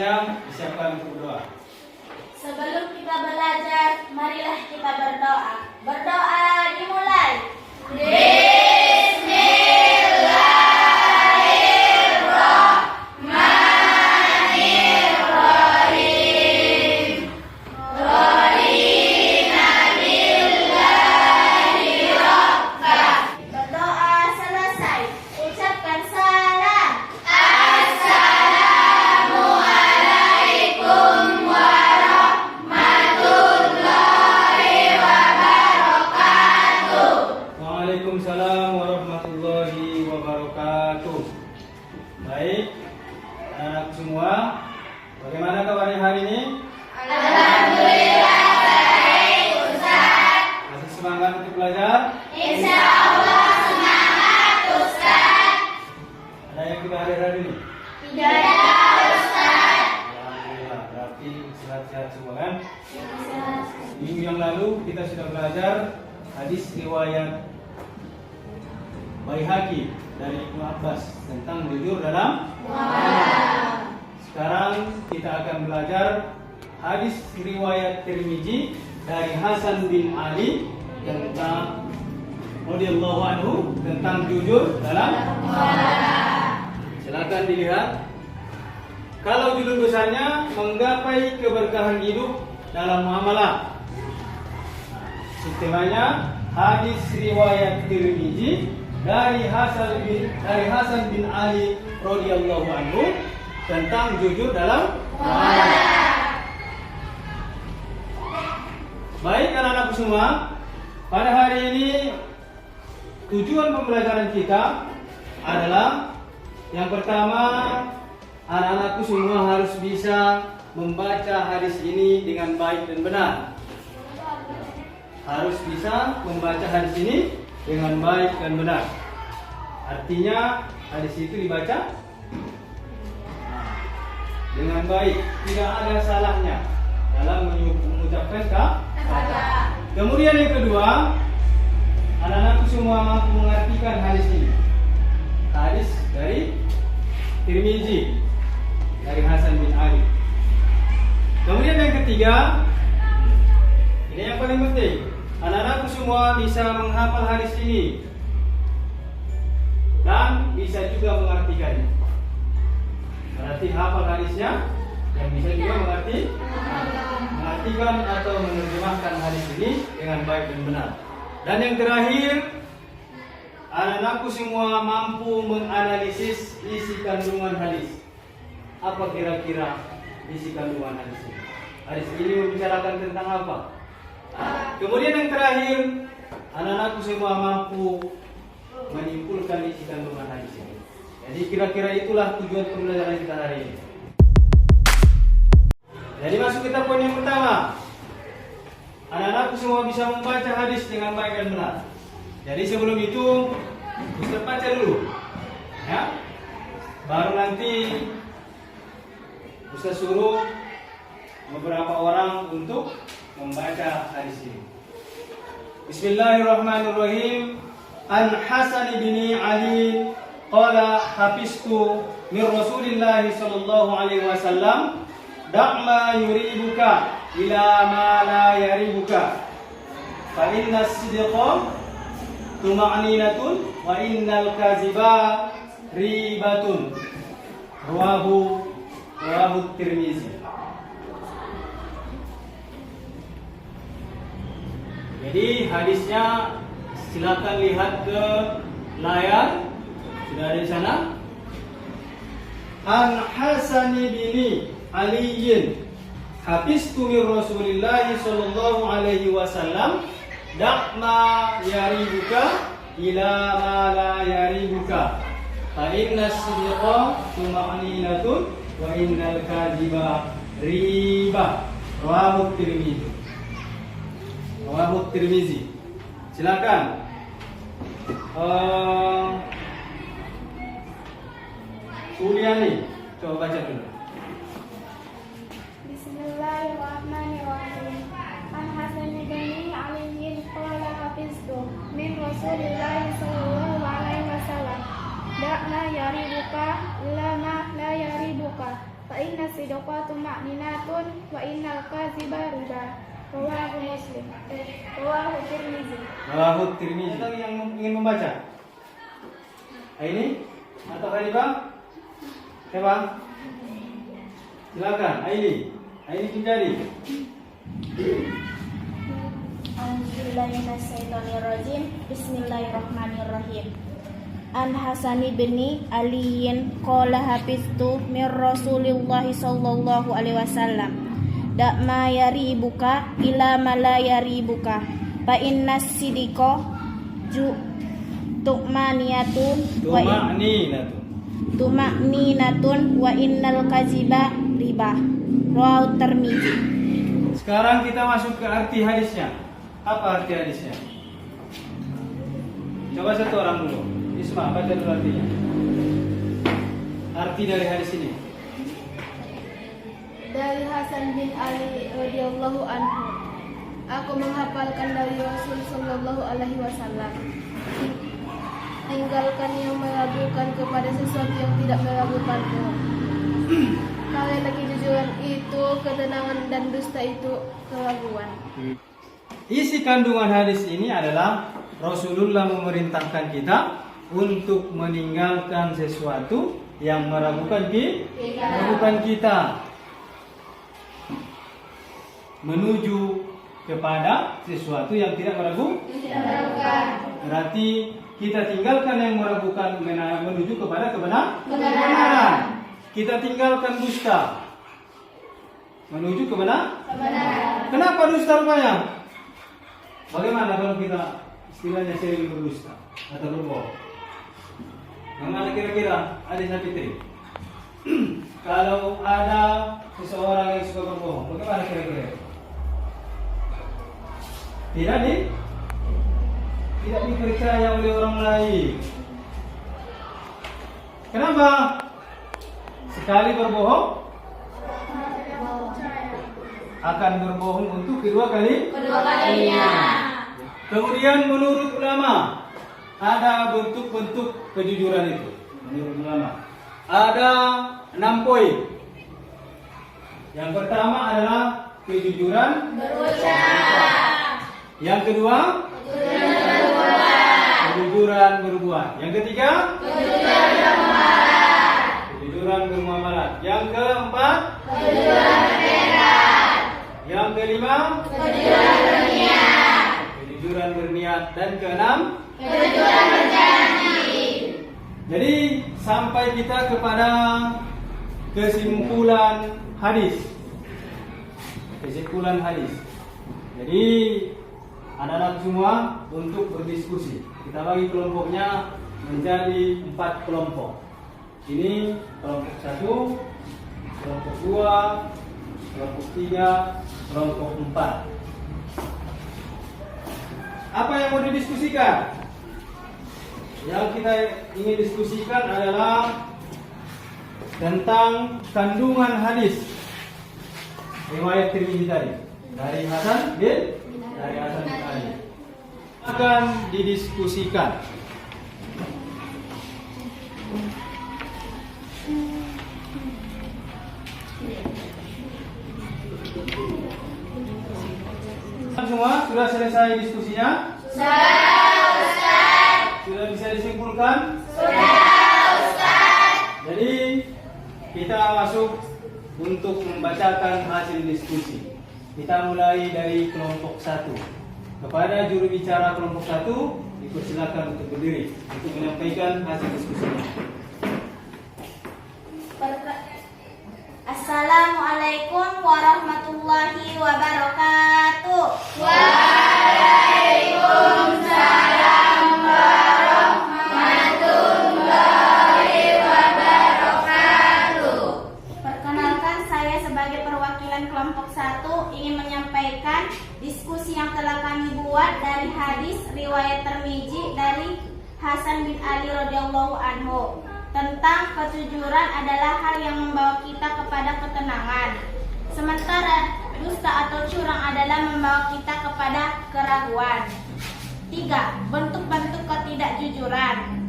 Syam disiapkan untuk berdoa. Sebelum kita belajar, marilah kita berdoa. Berdoa dimulai. Berdoa selesai, ucapkan salam. Waalaikumsalam warahmatullahi wabarakatuh. Baik, anak semua, bagaimana kabarnya hari ini? Alhamdulillah baik, Ustaz. Masih semangat untuk belajar? Insya Allah semangat, Ustaz. Ada yang tidak hadir hari ini? Tidak ada, Ustaz. Alhamdulillah, berarti sehat-sehat semua kan? Minggu yang lalu kita sudah belajar hadis riwayat Baihaqi dari Ibnu Abbas tentang jujur dalam muamalah. Sekarang kita akan belajar hadis riwayat Tirmizi dari Hasan bin Ali tentang radhiyallahu anhu tentang jujur dalam muamalah. Silakan dilihat. Kalau judul besarnya menggapai keberkahan hidup dalam muamalah. Sistemanya hadis riwayat Tirmizi dari Hasan bin Ali radhiyallahu anhu tentang jujur dalam muamalah. Baik anak-anakku semua, pada hari ini tujuan pembelajaran kita adalah yang pertama, anak-anakku semua harus bisa membaca hadis ini dengan baik dan benar. Harus bisa membaca hadis ini dengan baik dan benar. Artinya hadis itu dibaca dengan baik, tidak ada salahnya dalam mengucapkan kata. Kemudian yang kedua, anak-anakku semua mampu mengartikan hadis ini. Hadis dari Tirmizi dari Hasan bin Ali. Kemudian yang ketiga, ini yang paling penting, anak-anakku semua bisa menghafal hadis ini dan bisa juga mengartikannya. Berarti hafal hadisnya yang bisa juga mengartikan atau menerjemahkan hadis ini dengan baik dan benar. Dan yang terakhir, anak-anakku semua mampu menganalisis isi kandungan hadis. Apa kira-kira isi kandungan hadis ini? Hadis ini membicarakan tentang apa? Kemudian yang terakhir, anak-anakku semua mampu menyimpulkan isi kandungan hadis ini. Jadi kira-kira itulah tujuan pembelajaran kita hari ini. Jadi masuk kita poin yang pertama. Anak-anakku semua bisa membaca hadis dengan baik dan benar. Jadi sebelum itu Ustaz baca dulu, ya. Baru nanti Ustaz suruh beberapa orang untuk membaca hadis ini. Bismillahirrahmanirrahim. An Hasan bin Ali qala hafiztu min Rasulillah sallallahu alaihi wasallam da'ma yuribuka ila ma la yaribuka fa inna as-sidqa tuma'ninatun wa innal kaziba ribatun. Rawahu Tirmizi. Jadi hadisnya silakan lihat ke layar. Sudah ada di sana. An Hasan bin Ali hafiztu min Rasulillah sallallahu alaihi wasallam da'ma yaribuka ila ma la yaribuka fa inna as-sidqa tuma'ninatun wa innal kadhiba riba. Rawahu Tirmizi. Silakan. Suliani, coba baca dulu. Bismillahirrahmanirrahim. An Hasan bin Ali qala hafiztu min Rasulillah sallallahu alaihi wasallam da'na yaribuka lama la yaribuka fa inna sidqa tuma'ninatun wa innal kadhiba riba. Rawahu Muslim. Rawahu Tirmizi. Rawahu Tirmizi. Ada yang ingin membaca? Ini atau Hanifah? Siapa? Silakan, Aini. Aini Pinjari. Bismillahirrahmanirrahim. Bismillahirrahmanirrahim. An Hasan bin Aliyin qala hafiztu min Rasulillah sallallahu alaihi wasallam da ma yaribuka ila ma la yaribuka fa innas sidqa tu'maninatun wa innal kaziba riba. Rawahu Tirmizi. Sekarang kita masuk ke arti hadisnya. Apa arti hadisnya? Coba satu orang dulu. Isma, baca dulu artinya. Arti dari hadis ini. Dari Hasan bin Ali radhiyallahu anhu. Aku menghafalkan dari Rasul sallallahu alaihi wasallam. Tinggalkan yang meragukan kepada sesuatu yang tidak meragukanmu. Kalian kejujuran itu ketenangan dan dusta itu keraguan. Isi kandungan hadis ini adalah Rasulullah memerintahkan kita untuk meninggalkan sesuatu yang meragukan kita, menuju kepada sesuatu yang tidak meragukan. Berarti kita tinggalkan yang meragukan menuju kepada kebenaran. Kita tinggalkan dusta menuju kebenaran. Kenapa dusta rupanya? Bagaimana kalau kita istilahnya sering berdusta atau berbohong? Bagaimana kira-kira Adik Fitri? Kalau ada seseorang yang suka berbohong, bagaimana kira-kira? Tidak dipercaya oleh orang lain. Kenapa? Sekali berbohong akan berbohong untuk kedua kalinya. Kemudian menurut ulama ada bentuk-bentuk kejujuran itu. Menurut ulama ada 6 poin. Yang pertama adalah kejujuran berucap. Yang kedua kejujuran berbuat. Yang ketiga kejujuran bermuamalah. Yang keempat yang kelima kejujuran berniat. Dan keenam kejujuran berjanji. Jadi sampai kita kepada kesimpulan hadis. Jadi anak-anak semua untuk berdiskusi. Kita bagi kelompoknya menjadi 4 kelompok. Ini kelompok 1, kelompok 2, kelompok 3, kelompok 4. Apa yang mau didiskusikan? Yang kita ingin diskusikan adalah tentang kandungan hadis riwayat Tirmizi tadi dari Hasan bin Ali. Akan didiskusikan. Semua sudah selesai diskusinya? Sudah, Ustaz. Sudah bisa disimpulkan? Sudah, Ustaz. Jadi kita masuk untuk membacakan hasil diskusi. Kita mulai dari kelompok 1. Kepada juru bicara kelompok 1, dipersilakan untuk berdiri untuk menyampaikan hasil diskusinya. Assalamualaikum warahmatullahi wabarakatuh. Waalaikumsalam warahmatullahi wabarakatuh. Perkenalkan, saya sebagai perwakilan kelompok 1 ingin menyampaikan diskusi yang telah kami buat dari hadis riwayat Tirmizi dari Hasan bin Ali radhiyallahu anhu. Tentang kejujuran adalah hal yang membawa kita kepada ketenangan. Sementara dusta atau curang adalah membawa kita kepada keraguan. 3. Bentuk-bentuk ketidakjujuran.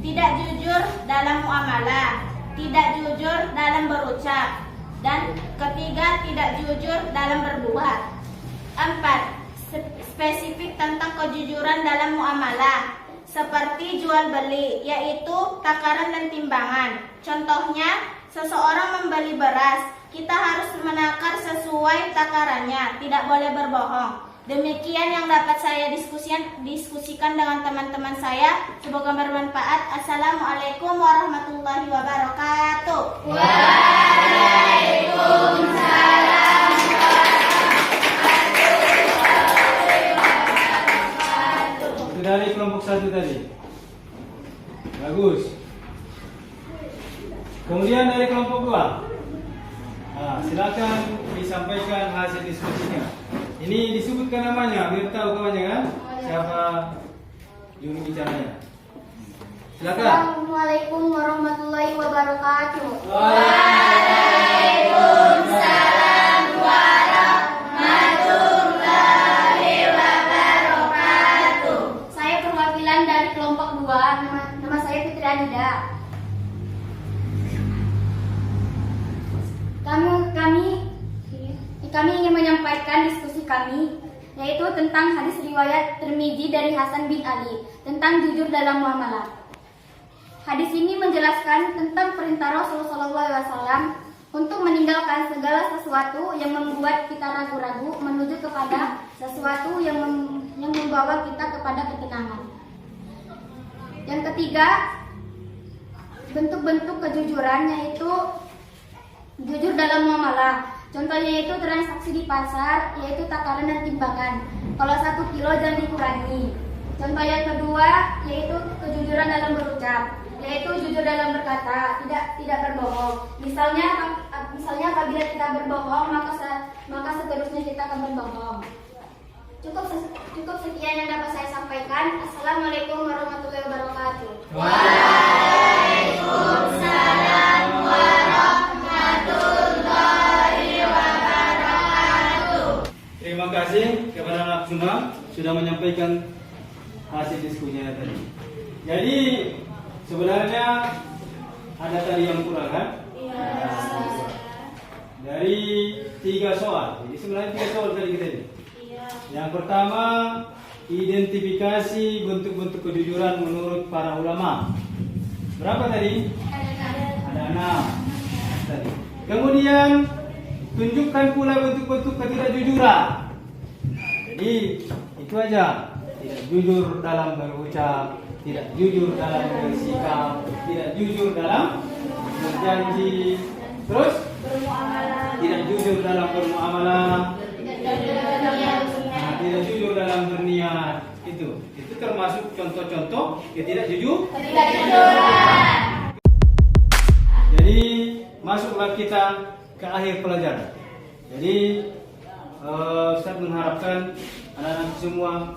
Tidak jujur dalam muamalah, tidak jujur dalam berucap, Dan ketiga, tidak jujur dalam berbuat. 4. Spesifik tentang kejujuran dalam muamalah, seperti jual beli, yaitu takaran dan timbangan. Contohnya, seseorang membeli beras, kita harus menakar sesuai takarannya, tidak boleh berbohong. Demikian yang dapat saya diskusikan dengan teman-teman saya. Semoga bermanfaat. Assalamualaikum warahmatullahi wabarakatuh. Waalaikumsalam. Itu dari kelompok 1 tadi. Bagus. Kemudian dari kelompok 2. Nah, silakan disampaikan hasil diskusinya. Ini disebutkan namanya, biar tahu kawannya kan siapa juru bicaranya. Silakan. Assalamualaikum warahmatullahi wabarakatuh. Waalaikumsalam warahmatullahi wabarakatuh. Saya perwakilan dari kelompok 2. Nama saya Fitri Anida. Kami ingin menyampaikan diskusi kami, yaitu tentang hadis riwayat Tirmizi dari Hasan bin Ali tentang jujur dalam muamalah. Hadis ini menjelaskan tentang perintah Rasulullah SAW untuk meninggalkan segala sesuatu yang membuat kita ragu-ragu menuju kepada sesuatu yang membawa kita kepada ketenangan. Yang ketiga, bentuk-bentuk kejujuran, yaitu jujur dalam muamalah. Contohnya yaitu transaksi di pasar, yaitu takaran dan timbangan. Kalau 1 kilo jangan dikurangi. Contoh yang kedua yaitu kejujuran dalam berucap, yaitu jujur dalam berkata, tidak berbohong. Misalnya apabila kita berbohong, maka seterusnya kita akan berbohong. Cukup sekian yang dapat saya sampaikan. Assalamualaikum warahmatullahi wabarakatuh. Waalaikumsalam warahmatullahi wabarakatuh. Terima kasih kepada anak semua sudah menyampaikan hasil diskusinya tadi. Jadi sebenarnya ada tadi yang kurang kan? Iya. Dari 3 soal. Jadi sebenarnya 3 soal tadi kita ini. Iya. Yang pertama, identifikasi bentuk-bentuk kejujuran menurut para ulama. Berapa tadi? Ada 6 tadi. Kemudian tunjukkan pula bentuk-bentuk ketidakjujuran. Jadi itu aja. Tidak jujur dalam berucap, tidak jujur dalam bersikap, tidak jujur dalam berjanji, terus tidak jujur dalam bermuamalah, tidak jujur dalam berniat. Itu termasuk contoh-contoh ketidakjujuran. Jadi masuklah kita ke akhir pelajaran. Jadi Ustaz mengharapkan anak-anak semua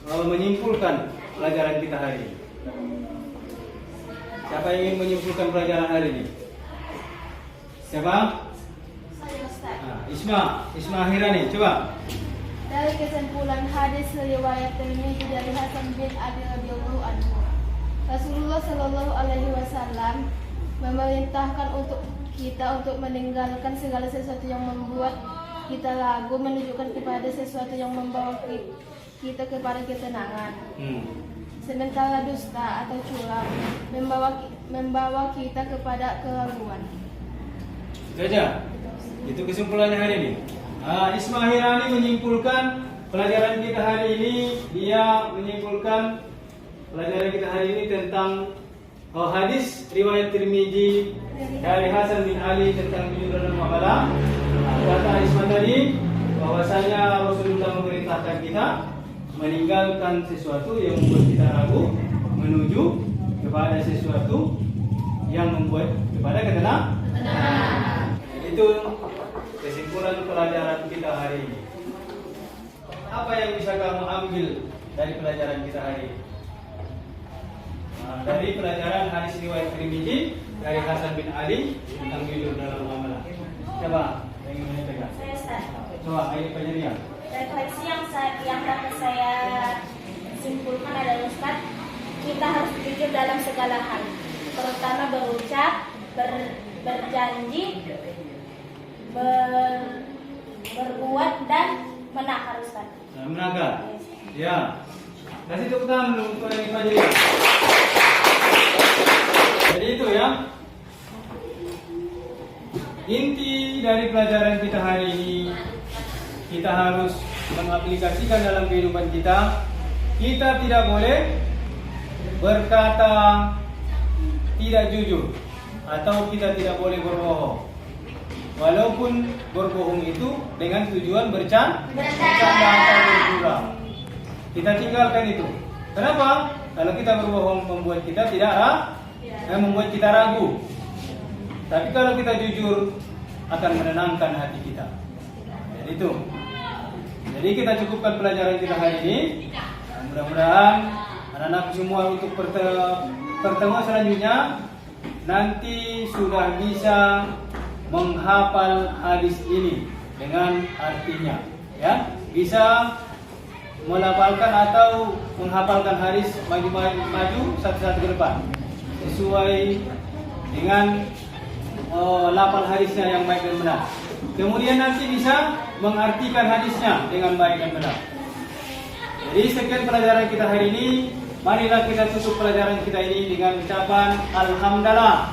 menyimpulkan pelajaran kita hari ini. Siapa yang ingin menyimpulkan pelajaran hari ini? Siapa? Saya Ustaz. Isma Hirani, coba. Dari kesimpulan hadis riwayat Tirmizi dari Hasan bin Ali radhiyallahu anhu, Rasulullah Shallallahu Alaihi Wasallam memerintahkan untuk meninggalkan segala sesuatu yang membuat kita ragu, menunjukkan kepada sesuatu yang membawa kita kepada ketenangan. Sementara dusta atau curang membawa kita kepada keraguan. Itu aja. Itu kesimpulannya hari ini. Isma Hirani menyimpulkan pelajaran kita hari ini. Dia menyimpulkan pelajaran kita hari ini tentang hadis riwayat Tirmizi dari Hasan bin Ali tentang jujur dalam muamalah. Kata Isma tadi bahwasanya Rasulullah memerintahkan kita meninggalkan sesuatu yang membuat kita ragu menuju kepada sesuatu yang membuat kepada ketenangan. Itu kesimpulan pelajaran kita hari ini. Apa yang bisa kamu ambil dari pelajaran kita hari ini? Dari pelajaran hadis riwayat Tirmizi dari Hasan bin Ali tentang jujur dalam muamalah. Coba yang ingin menyampaikan. Saya Ustaz. Coba Aini Panjarian. Refleksi yang dapat saya simpulkan adalah Ustaz, kita harus jujur dalam segala hal, terutama berucap, berjanji, berbuat dan menakar Ustaz. Menakar. Ya. Kasih tepuk tangan dulu untuk yang Fajri. Jadi itu ya. Inti dari pelajaran kita hari ini, kita harus mengaplikasikan dalam kehidupan kita. Kita tidak boleh berkata tidak jujur atau kita tidak boleh berbohong. Walaupun berbohong itu dengan tujuan bercanda atau bergurau. Kita tinggalkan itu. Kenapa? Kalau kita berbohong membuat kita membuat kita ragu. Tapi kalau kita jujur akan menenangkan hati kita. Jadi itu. Jadi kita cukupkan pelajaran kita hari ini. Mudah-mudahan anak-anak semua untuk pertemuan selanjutnya nanti sudah bisa menghafal hadis ini dengan artinya, ya, bisa melafalkan atau menghafalkan hadis maju satu-satu ke depan sesuai dengan lafal hadisnya yang baik dan benar. Kemudian nanti bisa mengartikan hadisnya dengan baik dan benar. Jadi sekian pelajaran kita hari ini. Marilah kita tutup pelajaran kita ini dengan ucapan Alhamdulillah.